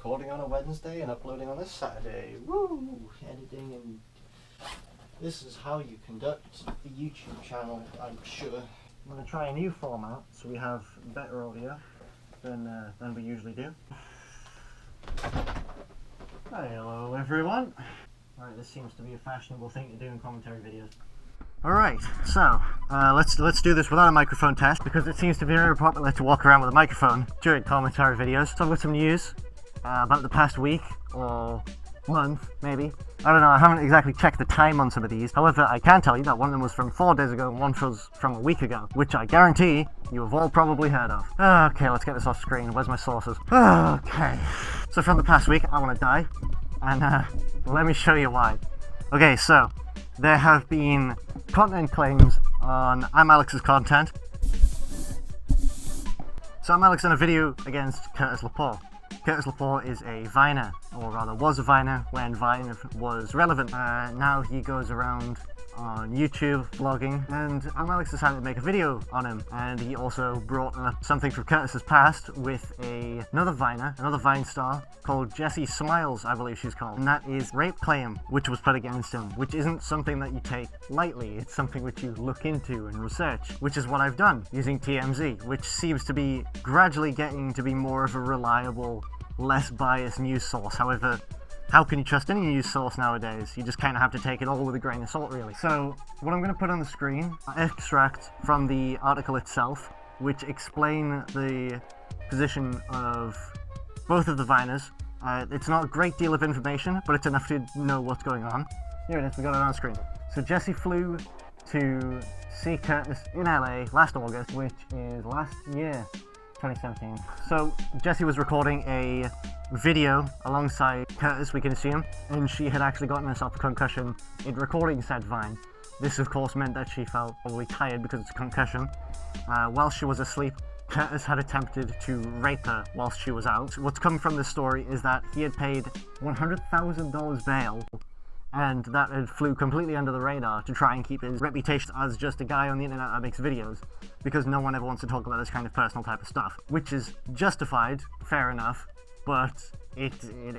recording on a Wednesday and uploading on a Saturday. Woo! Editing, and this is how you conduct a YouTube channel, I'm sure. I'm going to try a new format so we have better audio than we usually do. Hello everyone. Alright, this seems to be a fashionable thing to do in commentary videos. Alright, so let's do this without a microphone test because it seems to be very popular to walk around with a microphone during commentary videos. So I've got some news about the past week or month, maybe. I don't know, I haven't exactly checked the time on some of these. However, I can tell you that one of them was from 4 days ago and one was from a week ago, which I guarantee you have all probably heard of. Okay, let's get this off screen. Where's my sources? Okay, so from the past week, I want to die, and let me show you why. Okay, so there have been content claims on ImAllexx's content. So ImAllexx done a video against Curtis Lepore. Curtis Lepore is a Viner, or rather was a Viner when Vine was relevant. Now he goes around on YouTube vlogging, and ImAllexx decided to make a video on him, and he also brought up something from Curtis's past with another Viner, another Vine star called Jessie Smiles, I believe she's called, and that is rape claim which was put against him, which isn't something that you take lightly. It's something which you look into and research, which is what I've done using TMZ, which seems to be gradually getting to be more of a reliable, less biased news source. However, how can you trust any news source nowadays? You just kind of have to take it all with a grain of salt, really. So what I'm going to put on the screen are extracts from the article itself, which explain the position of both of the Viners. It's not a great deal of information, but it's enough to know what's going on. Here it is, we got it on screen. So Jessie flew to see Curtis in LA last August, which is last year, 2017. So Jessie was recording a video alongside Curtis, we can assume, and she had actually gotten herself a concussion in recording said Vine. This of course meant that she felt probably tired because it's a concussion. While she was asleep, Curtis had attempted to rape her whilst she was out. What's come from this story is that he had paid $100,000 bail, and that had flew completely under the radar to try and keep his reputation as just a guy on the internet that makes videos, because no one ever wants to talk about this kind of personal type of stuff, which is justified, fair enough, but it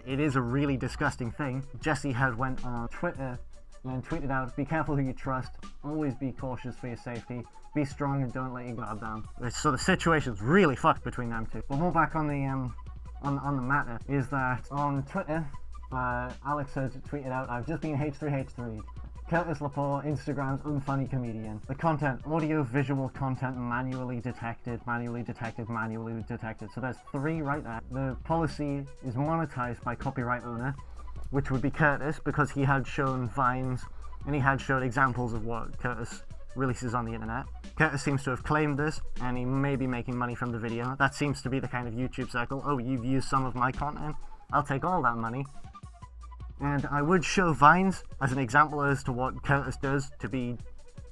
is a really disgusting thing. Jessie had went on Twitter and tweeted out, "Be careful who you trust, always be cautious for your safety, be strong and don't let your guard down." So the situation's really fucked between them two. But more back on the matter is that on Twitter, Alex had tweeted out, "I've just been H3H3'd. Curtis Lepore, Instagram's unfunny comedian. The content, audio, visual content manually detected, manually detected, manually detected." So there's 3 right there. The policy is monetized by copyright owner, which would be Curtis, because he had shown Vines and he had showed examples of what Curtis releases on the internet. Curtis seems to have claimed this, and he may be making money from the video. That seems to be the kind of YouTube cycle. Oh, you've used some of my content? I'll take all that money. And I would show Vines as an example as to what Curtis does to be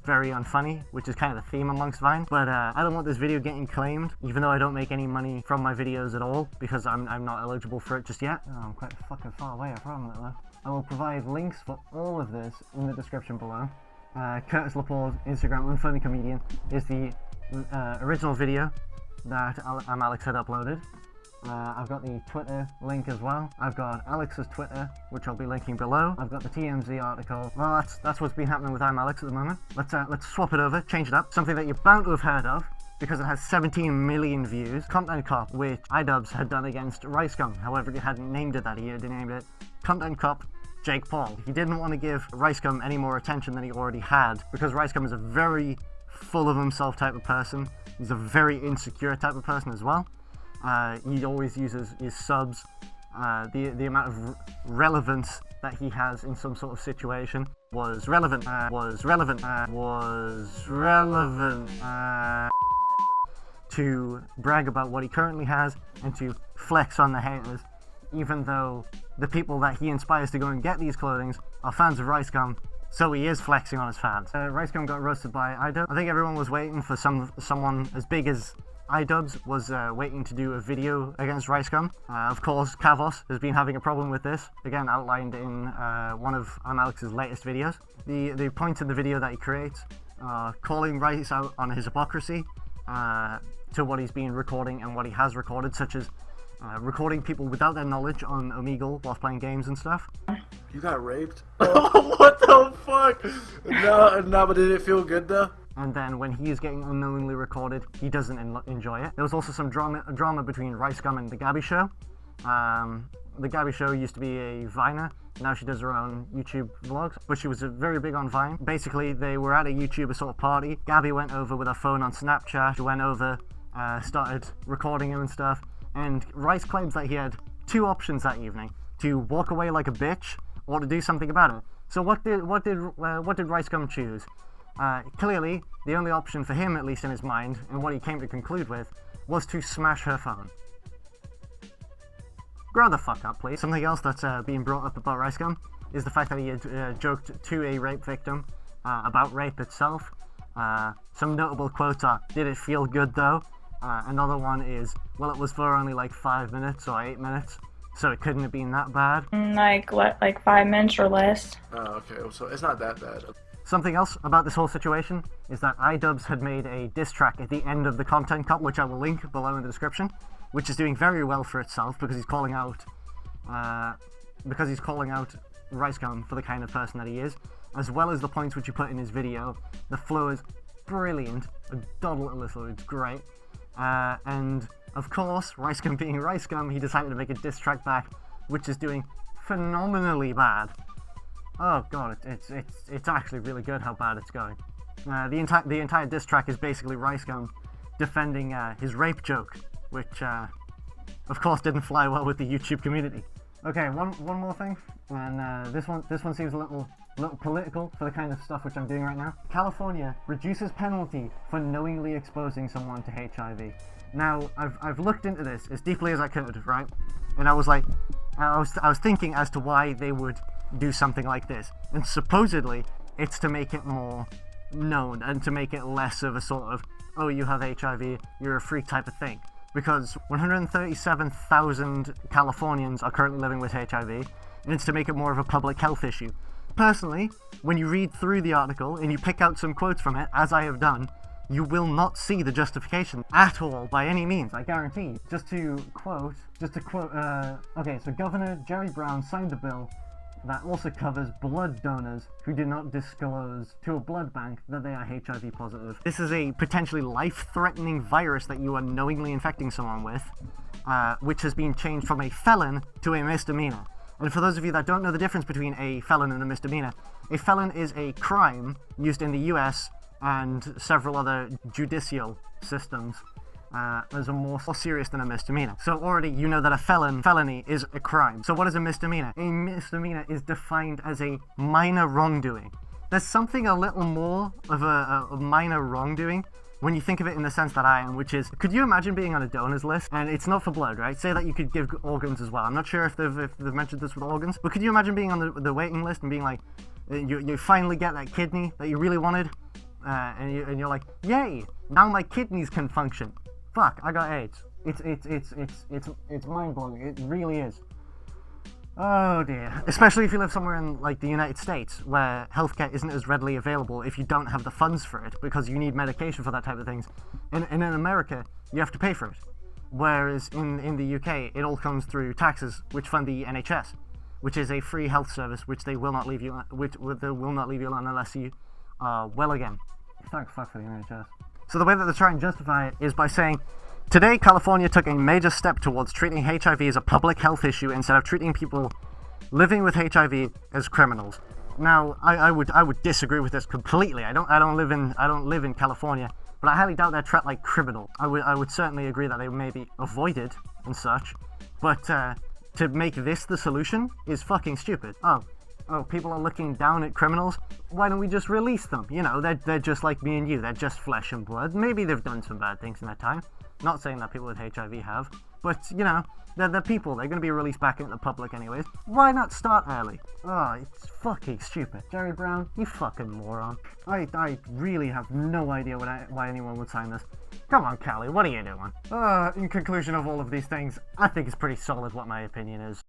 very unfunny, which is kind of the theme amongst Vine. But I don't want this video getting claimed, even though I don't make any money from my videos at all, because I'm not eligible for it just yet. Oh, I'm quite fucking far away from it though. I will provide links for all of this in the description below. Curtis Lepore's Instagram unfunny comedian is the original video that ImAllexx had uploaded. I've got the Twitter link as well. I've got Alex's Twitter, which I'll be linking below. I've got the TMZ article. Well, that's what's been happening with ImAllexx at the moment. Let's swap it over, change it up. Something that you're bound to have heard of, because it has 17 million views. Content Cop, which Idubbbz had done against Ricegum. However, he hadn't named it that. He had named it Content Cop Jake Paul. He didn't want to give Ricegum any more attention than he already had, because Ricegum is a very full of himself type of person. He's a very insecure type of person as well. He always uses his subs, the amount of relevance that he has in some sort of situation was relevant to brag about what he currently has and to flex on the haters, even though the people that he inspires to go and get these clothings are fans of Ricegum. So he is flexing on his fans. Ricegum got roasted by Idubbbz. I think everyone was waiting for someone as big as Idubbbz was waiting to do a video against Ricegum. Of course, Kavos has been having a problem with this, again outlined in one of ImAllexx's latest videos. The point in the video that he creates, calling Rice out on his hypocrisy to what he's been recording and what he has recorded, such as recording people without their knowledge on Omegle whilst playing games and stuff. You got raped? What the fuck? No, but did it feel good though? And then when he is getting unknowingly recorded, he doesn't enjoy it. There was also some drama between Ricegum and the Gabby Show. The Gabby Show used to be a Viner. Now she does her own YouTube vlogs, but she was very big on Vine. Basically, they were at a YouTuber sort of party. Gabby went over with her phone on Snapchat. She went over, started recording him and stuff. And Rice claims that he had two options that evening: to walk away like a bitch or to do something about it. So what did Ricegum choose? Clearly, the only option for him, at least in his mind, and what he came to conclude with, was to smash her phone. Grow the fuck up, please. Something else that's being brought up about Ricegum is the fact that he had joked to a rape victim about rape itself. Some notable quotes are, "Did it feel good though?" Another one is, "Well, it was for only like 5 minutes or 8 minutes, so it couldn't have been that bad." Like what, like 5 minutes or less? Oh, okay, so it's not that bad. Something else about this whole situation is that Idubbbz had made a diss track at the end of the content cut, which I will link below in the description, which is doing very well for itself because he's calling out Ricegum for the kind of person that he is, as well as the points which he put in his video. The flow is brilliant, a doddle to listen, it's great. And of course, Ricegum being Ricegum, he decided to make a diss track back, which is doing phenomenally bad. Oh god, it's actually really good how bad it's going. The entire diss track is basically Ricegum defending his rape joke, which of course didn't fly well with the YouTube community. Okay, one more thing, and this one seems a little political for the kind of stuff which I'm doing right now. California reduces penalty for knowingly exposing someone to HIV. Now, I've looked into this as deeply as I could, right? And I was like, I was thinking as to why they would do something like this, and supposedly it's to make it more known and to make it less of a sort of, oh, you have HIV, you're a freak type of thing. Because 137,000 Californians are currently living with HIV, and it's to make it more of a public health issue. Personally, when you read through the article and you pick out some quotes from it, as I have done, you will not see the justification at all, by any means, I guarantee. Just to quote, okay, so Governor Jerry Brown signed a bill that also covers blood donors who do not disclose to a blood bank that they are HIV positive. This is a potentially life-threatening virus that you are knowingly infecting someone with, which has been changed from a felon to a misdemeanor. And for those of you that don't know the difference between a felon and a misdemeanor, a felon is a crime used in the US and several other judicial systems as a more serious than a misdemeanor. So already you know that a felony is a crime. So what is a misdemeanor? A misdemeanor is defined as a minor wrongdoing. There's something a little more of a minor wrongdoing when you think of it in the sense that I am, which is, could you imagine being on a donors list? And it's not for blood, right? Say that you could give organs as well. I'm not sure if they've mentioned this with organs, but could you imagine being on the waiting list and being like, you finally get that kidney that you really wanted, and you're like, yay, now my kidneys can function. Fuck, I got AIDS. It's mind-blowing. It really is. Oh dear. Especially if you live somewhere in like the United States where healthcare isn't as readily available if you don't have the funds for it because you need medication for that type of things. And in America, you have to pay for it. Whereas in the UK, it all comes through taxes, which fund the NHS, which is a free health service which they will not leave you alone unless you are well again. Thank fuck for the NHS. So the way that they try and justify it is by saying, today, California took a major step towards treating HIV as a public health issue instead of treating people living with HIV as criminals. Now, I would disagree with this completely. I don't live in California, but I highly doubt they're treated like criminal. I would certainly agree that they may be avoided and such, but to make this the solution is fucking stupid. Oh, people are looking down at criminals? Why don't we just release them? You know, they're just like me and you. They're just flesh and blood. Maybe they've done some bad things in their time. Not saying that people with HIV have, but, you know, they're people. They're going to be released back into the public anyways. Why not start early? Oh, it's fucking stupid. Jerry Brown, you fucking moron. I really have no idea why anyone would sign this. Come on, Callie, what are you doing? In conclusion of all of these things, I think it's pretty solid what my opinion is.